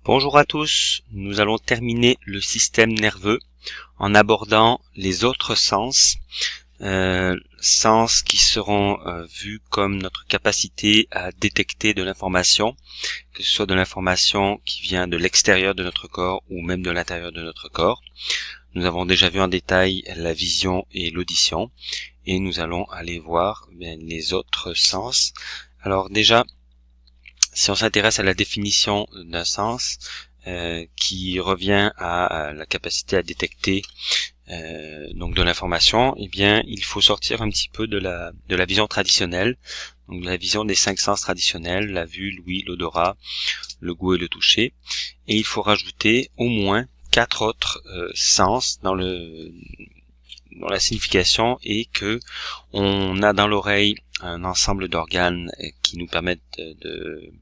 Bonjour à tous, nous allons terminer le système nerveux en abordant les autres sens, sens qui seront vus comme notre capacité à détecter de l'information, que ce soit de l'information qui vient de l'extérieur de notre corps ou même de l'intérieur de notre corps. Nous avons déjà vu en détail la vision et l'audition, et nous allons aller voir les autres sens. Alors déjà, si on s'intéresse à la définition d'un sens qui revient à la capacité à détecter donc de l'information, eh bien il faut sortir un petit peu de la vision traditionnelle, donc de la vision des 5 sens traditionnels, la vue, l'ouïe, l'odorat, le goût et le toucher, et il faut rajouter au moins 4 autres sens dans la signification, et que on a dans l'oreille un ensemble d'organes qui nous permettent de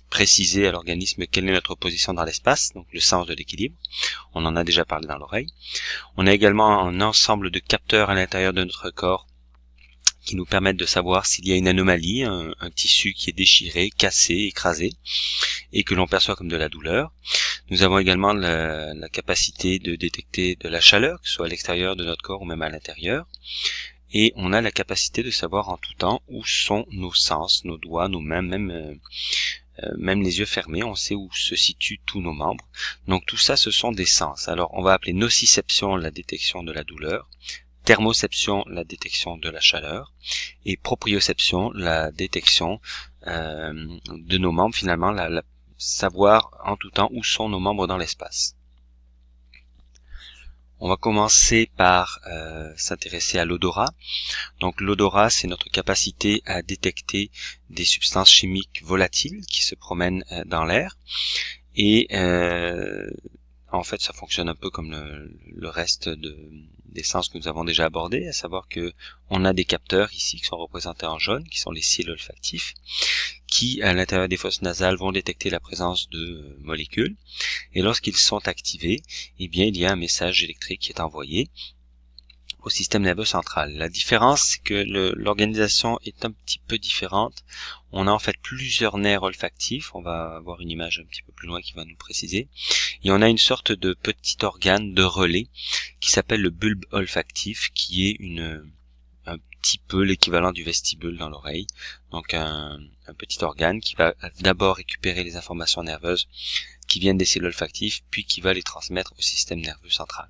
préciser à l'organisme quelle est notre position dans l'espace, donc le sens de l'équilibre. On en a déjà parlé dans l'oreille. On a également un ensemble de capteurs à l'intérieur de notre corps qui nous permettent de savoir s'il y a une anomalie, un tissu qui est déchiré, cassé, écrasé, et que l'on perçoit comme de la douleur. Nous avons également la capacité de détecter de la chaleur, que ce soit à l'extérieur de notre corps ou même à l'intérieur. Et on a la capacité de savoir en tout temps où sont nos sens, nos doigts, nos mains, même les yeux fermés, on sait où se situent tous nos membres. Donc tout ça, ce sont des sens. Alors on va appeler nociception la détection de la douleur, thermoception la détection de la chaleur, et proprioception la détection de nos membres, finalement savoir en tout temps où sont nos membres dans l'espace. On va commencer par s'intéresser à l'odorat. Donc l'odorat, c'est notre capacité à détecter des substances chimiques volatiles qui se promènent dans l'air. Et en fait, ça fonctionne un peu comme le reste des sens que nous avons déjà abordés, à savoir que on a des capteurs ici qui sont représentés en jaune, qui sont les cils olfactifs, qui à l'intérieur des fosses nasales vont détecter la présence de molécules. Et lorsqu'ils sont activés, eh bien il y a un message électrique qui est envoyé au système nerveux central. La différence, c'est que l'organisation est un petit peu différente. On a en fait plusieurs nerfs olfactifs. On va avoir une image un petit peu plus loin qui va nous préciser. Et on a une sorte de petit organe de relais qui s'appelle le bulbe olfactif, qui est un petit peu l'équivalent du vestibule dans l'oreille. Donc un petit organe qui va d'abord récupérer les informations nerveuses qui viennent des cellules olfactives, puis qui va les transmettre au système nerveux central.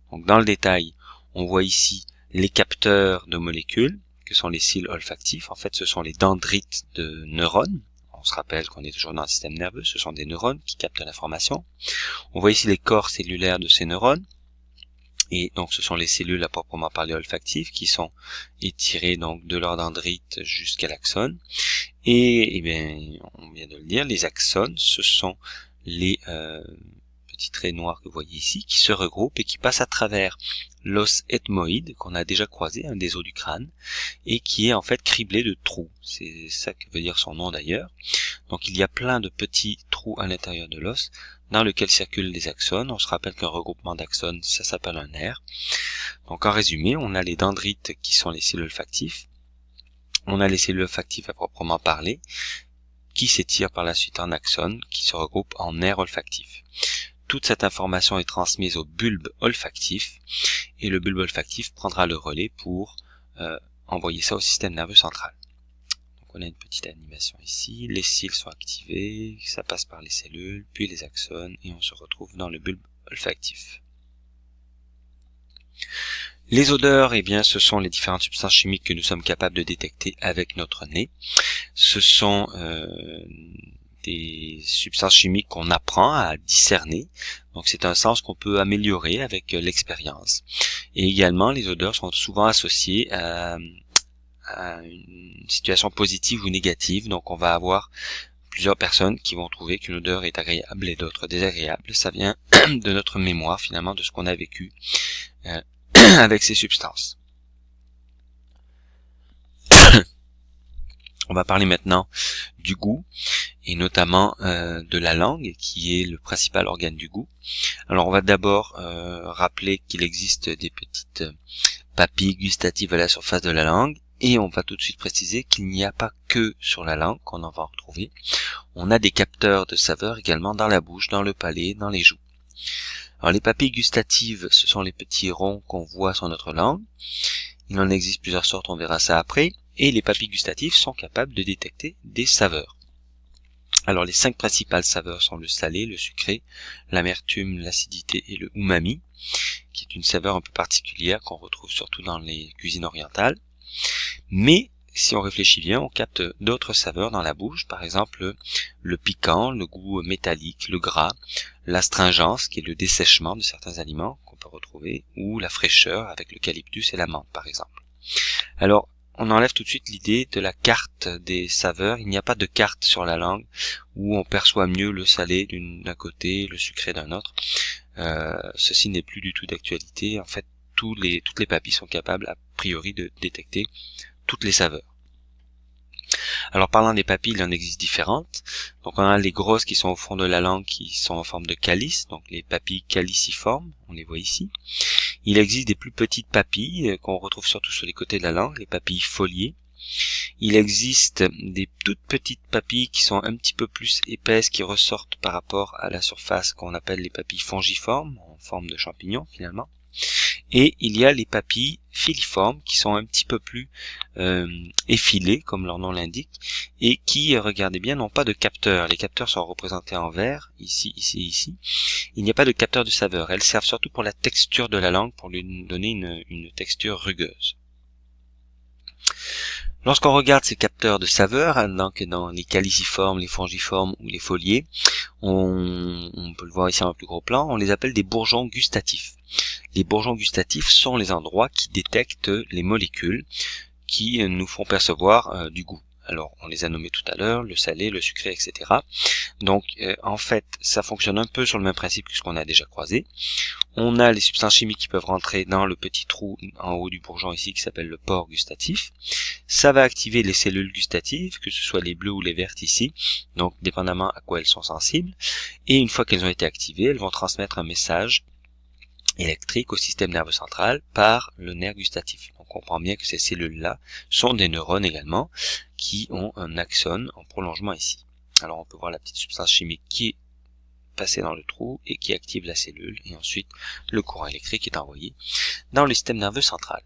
Donc dans le détail, on voit ici les capteurs de molécules, que sont les cils olfactifs. En fait, ce sont les dendrites de neurones. On se rappelle qu'on est toujours dans le système nerveux, ce sont des neurones qui captent l'information. On voit ici les corps cellulaires de ces neurones. Et donc ce sont les cellules à proprement parler olfactives qui sont étirées donc de leur dendrite jusqu'à l'axone. Et bien, on vient de le dire, les axones, ce sont les petits traits noirs que vous voyez ici, qui se regroupent et qui passent à travers l'os ethmoïde qu'on a déjà croisé, un des os du crâne, et qui est en fait criblé de trous. C'est ça que veut dire son nom d'ailleurs. Donc il y a plein de petits trous à l'intérieur de l'os dans lequel circulent les axones. On se rappelle qu'un regroupement d'axones, ça s'appelle un nerf. Donc en résumé, on a les dendrites qui sont les cellules olfactifs. On a les cellules olfactives à proprement parler, qui s'étirent par la suite en axones, qui se regroupent en nerfs olfactifs. Toute cette information est transmise au bulbe olfactif, et le bulbe olfactif prendra le relais pour envoyer ça au système nerveux central. Donc on a une petite animation ici, les cils sont activés, ça passe par les cellules, puis les axones, et on se retrouve dans le bulbe olfactif. Les odeurs, eh bien, ce sont les différentes substances chimiques que nous sommes capables de détecter avec notre nez. Ce sont des substances chimiques qu'on apprend à discerner. Donc c'est un sens qu'on peut améliorer avec l'expérience. Et également, les odeurs sont souvent associées à une situation positive ou négative. Donc on va avoir plusieurs personnes qui vont trouver qu'une odeur est agréable et d'autres désagréable. Ça vient de notre mémoire, finalement, de ce qu'on a vécu avec ces substances. On va parler maintenant du goût, et notamment de la langue, qui est le principal organe du goût. Alors on va d'abord rappeler qu'il existe des petites papilles gustatives à la surface de la langue, Et on va tout de suite préciser qu'il n'y a pas que sur la langue qu'on en va retrouver. On a des capteurs de saveur également dans la bouche, dans le palais, dans les joues. Alors les papilles gustatives, ce sont les petits ronds qu'on voit sur notre langue. Il en existe plusieurs sortes, on verra ça après. Et les papilles gustatives sont capables de détecter des saveurs. Alors les 5 principales saveurs sont le salé, le sucré, l'amertume, l'acidité et le umami, qui est une saveur un peu particulière qu'on retrouve surtout dans les cuisines orientales. Mais si on réfléchit bien, on capte d'autres saveurs dans la bouche, par exemple le piquant, le goût métallique, le gras, l'astringence, qui est le dessèchement de certains aliments qu'on peut retrouver, ou la fraîcheur avec l'eucalyptus et la menthe, par exemple. Alors, on enlève tout de suite l'idée de la carte des saveurs. Il n'y a pas de carte sur la langue où on perçoit mieux le salé d'un côté, le sucré d'un autre. Ceci n'est plus du tout d'actualité. En fait, toutes les papilles sont capables, a priori, de détecter toutes les saveurs. Alors, parlant des papilles, il en existe différentes. Donc, on a les grosses qui sont au fond de la langue, qui sont en forme de calice, donc les papilles caliciformes, on les voit ici. Il existe des plus petites papilles qu'on retrouve surtout sur les côtés de la langue, les papilles foliées. Il existe des toutes petites papilles qui sont un petit peu plus épaisses, qui ressortent par rapport à la surface, qu'on appelle les papilles fongiformes, en forme de champignon finalement. Et il y a les papilles filiformes qui sont un petit peu plus effilées, comme leur nom l'indique, et qui, regardez bien, n'ont pas de capteurs. Les capteurs sont représentés en vert, ici, ici, ici. Il n'y a pas de capteur de saveur. Elles servent surtout pour la texture de la langue, pour lui donner une texture rugueuse. Lorsqu'on regarde ces capteurs de saveur, donc dans les caliciformes, les fongiformes ou les foliés, on peut le voir ici en plus gros plan, on les appelle des bourgeons gustatifs. Les bourgeons gustatifs sont les endroits qui détectent les molécules qui nous font percevoir du goût. Alors, on les a nommés tout à l'heure, le salé, le sucré, etc. Donc, en fait, ça fonctionne un peu sur le même principe que ce qu'on a déjà croisé. On a les substances chimiques qui peuvent rentrer dans le petit trou en haut du bourgeon ici qui s'appelle le pore gustatif. Ça va activer les cellules gustatives, que ce soit les bleues ou les vertes ici, donc dépendamment à quoi elles sont sensibles. Et une fois qu'elles ont été activées, elles vont transmettre un message électrique au système nerveux central par le nerf gustatif. On comprend bien que ces cellules-là sont des neurones également, qui ont un axone en prolongement ici. Alors on peut voir la petite substance chimique qui est passée dans le trou et qui active la cellule, et ensuite le courant électrique est envoyé dans le système nerveux central.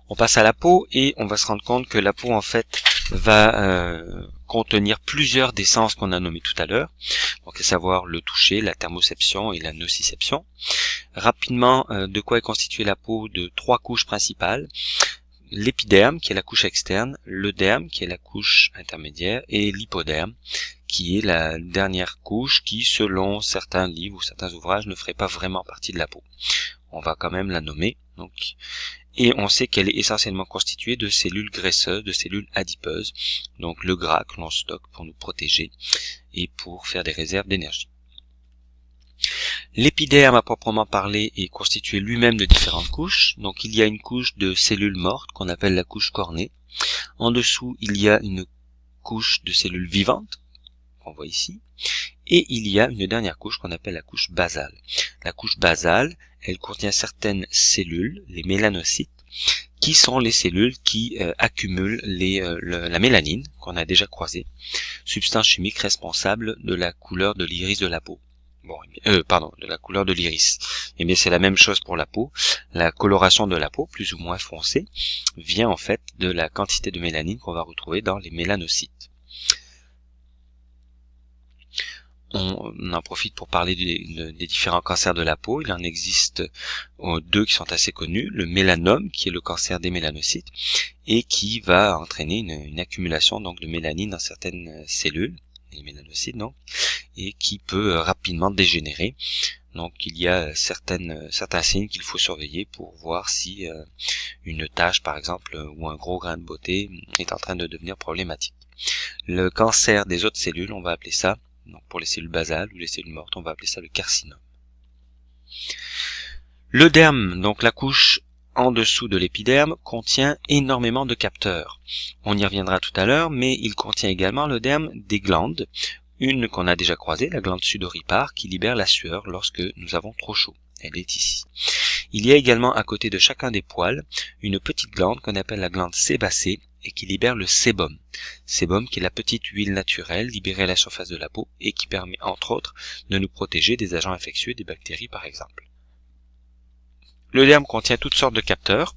On passe à la peau et on va se rendre compte que la peau en fait va contenir plusieurs des sens qu'on a nommés tout à l'heure, donc à savoir le toucher, la thermoception et la nociception. Rapidement, de quoi est constituée la peau? De 3 couches principales: l'épiderme qui est la couche externe, le derme qui est la couche intermédiaire et l'hypoderme qui est la dernière couche qui, selon certains livres ou certains ouvrages, ne ferait pas vraiment partie de la peau. On va quand même la nommer. Donc, et on sait qu'elle est essentiellement constituée de cellules graisseuses, de cellules adipeuses, donc le gras que l'on stocke pour nous protéger et pour faire des réserves d'énergie. L'épiderme à proprement parler est constitué lui-même de différentes couches. Donc il y a une couche de cellules mortes qu'on appelle la couche cornée. En dessous, il y a une couche de cellules vivantes qu'on voit ici. Et il y a une dernière couche qu'on appelle la couche basale. La couche basale, elle contient certaines cellules, les mélanocytes, qui sont les cellules qui accumulent la mélanine qu'on a déjà croisée, substance chimique responsable de la couleur de l'iris de la peau. De la couleur de l'iris. Eh bien, c'est la même chose pour la peau. La coloration de la peau, plus ou moins foncée, vient en fait de la quantité de mélanine qu'on va retrouver dans les mélanocytes. On en profite pour parler des différents cancers de la peau. Il en existe 2 qui sont assez connus. Le mélanome, qui est le cancer des mélanocytes, et qui va entraîner une accumulation donc de mélanine dans certaines cellules, les mélanocytes donc, et qui peut rapidement dégénérer. Donc il y a certains signes qu'il faut surveiller pour voir si une tache par exemple ou un gros grain de beauté est en train de devenir problématique. Le cancer des autres cellules, on va appeler ça, donc pour les cellules basales ou les cellules mortes, on va appeler ça le carcinome. Le derme, donc la couche en dessous de l'épiderme, contient énormément de capteurs. On y reviendra tout à l'heure, mais il contient également le derme des glandes, une qu'on a déjà croisée, la glande sudoripare, qui libère la sueur lorsque nous avons trop chaud. Elle est ici. Il y a également à côté de chacun des poils une petite glande qu'on appelle la glande sébacée et qui libère le sébum. Sébum qui est la petite huile naturelle libérée à la surface de la peau et qui permet entre autres de nous protéger des agents infectieux, des bactéries par exemple. Le derme contient toutes sortes de capteurs.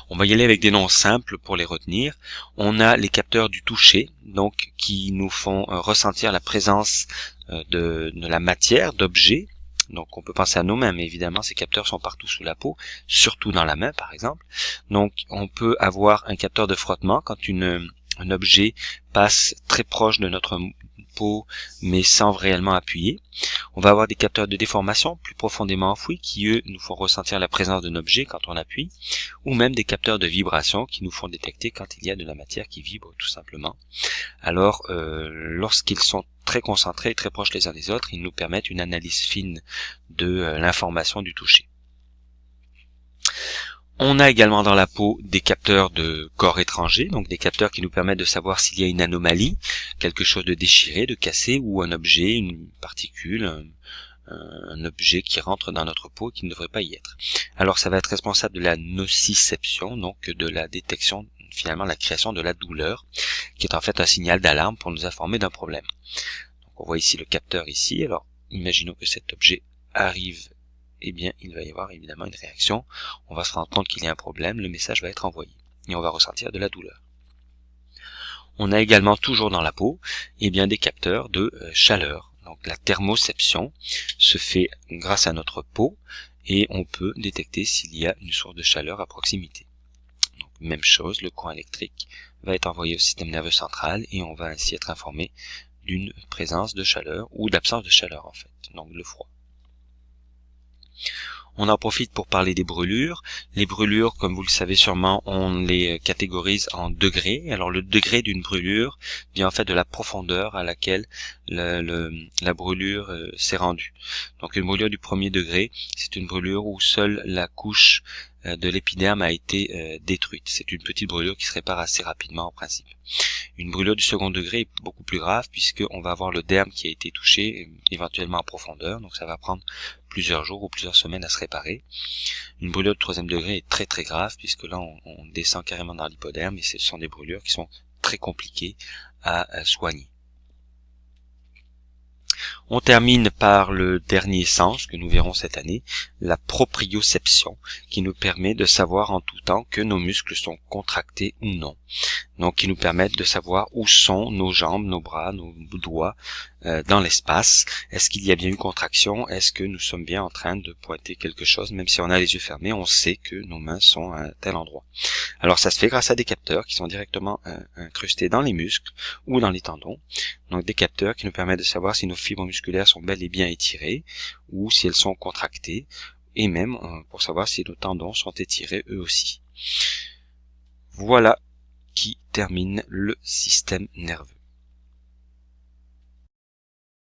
On va y aller avec des noms simples pour les retenir. On a les capteurs du toucher, donc qui nous font ressentir la présence de la matière, d'objets. Donc on peut penser à nos mains, mais évidemment ces capteurs sont partout sous la peau, surtout dans la main par exemple. Donc on peut avoir un capteur de frottement quand un objet passe très proche de notre peau mais sans réellement appuyer. On va avoir des capteurs de déformation plus profondément enfouis qui eux nous font ressentir la présence d'un objet quand on appuie, ou même des capteurs de vibration qui nous font détecter quand il y a de la matière qui vibre tout simplement. Alors lorsqu'ils sont très concentrés et très proches les uns des autres, ils nous permettent une analyse fine de l'information du toucher. On a également dans la peau des capteurs de corps étrangers, donc des capteurs qui nous permettent de savoir s'il y a une anomalie, quelque chose de déchiré, de cassé, ou un objet, une particule, un objet qui rentre dans notre peau et qui ne devrait pas y être. Alors ça va être responsable de la nociception, donc de la détection, finalement la création de la douleur, qui est en fait un signal d'alarme pour nous informer d'un problème. Donc on voit ici le capteur ici, alors imaginons que cet objet arrive, eh bien il va y avoir évidemment une réaction, on va se rendre compte qu'il y a un problème, le message va être envoyé, et on va ressentir de la douleur. On a également toujours dans la peau, eh bien des capteurs de chaleur. Donc la thermoception se fait grâce à notre peau, et on peut détecter s'il y a une source de chaleur à proximité. Donc, même chose, le courant électrique va être envoyé au système nerveux central, et on va ainsi être informé d'une présence de chaleur, ou d'absence de chaleur en fait, donc le froid. On en profite pour parler des brûlures. Les brûlures, comme vous le savez sûrement, on les catégorise en degrés. Alors le degré d'une brûlure vient en fait de la profondeur à laquelle la brûlure s'est rendue. Donc une brûlure du premier degré, c'est une brûlure où seule la couche de l'épiderme a été détruite. C'est une petite brûlure qui se répare assez rapidement en principe. Une brûlure du second degré est beaucoup plus grave puisqu'on va avoir le derme qui a été touché, éventuellement en profondeur, donc ça va prendre plusieurs jours ou plusieurs semaines à se réparer. Une brûlure de troisième degré est très très grave puisque là on descend carrément dans l'hypoderme et ce sont des brûlures qui sont très compliquées à soigner. On termine par le dernier sens que nous verrons cette année, la proprioception, qui nous permet de savoir en tout temps que nos muscles sont contractés ou non. Donc qui nous permettent de savoir où sont nos jambes, nos bras, nos doigts dans l'espace. Est-ce qu'il y a bien une contraction? Est-ce que nous sommes bien en train de pointer quelque chose? Même si on a les yeux fermés, on sait que nos mains sont à un tel endroit. Alors ça se fait grâce à des capteurs qui sont directement incrustés dans les muscles ou dans les tendons. Donc des capteurs qui nous permettent de savoir si nos fibres musculaires sont bel et bien étirées ou si elles sont contractées, et même pour savoir si nos tendons sont étirés eux aussi. Voilà qui termine le système nerveux.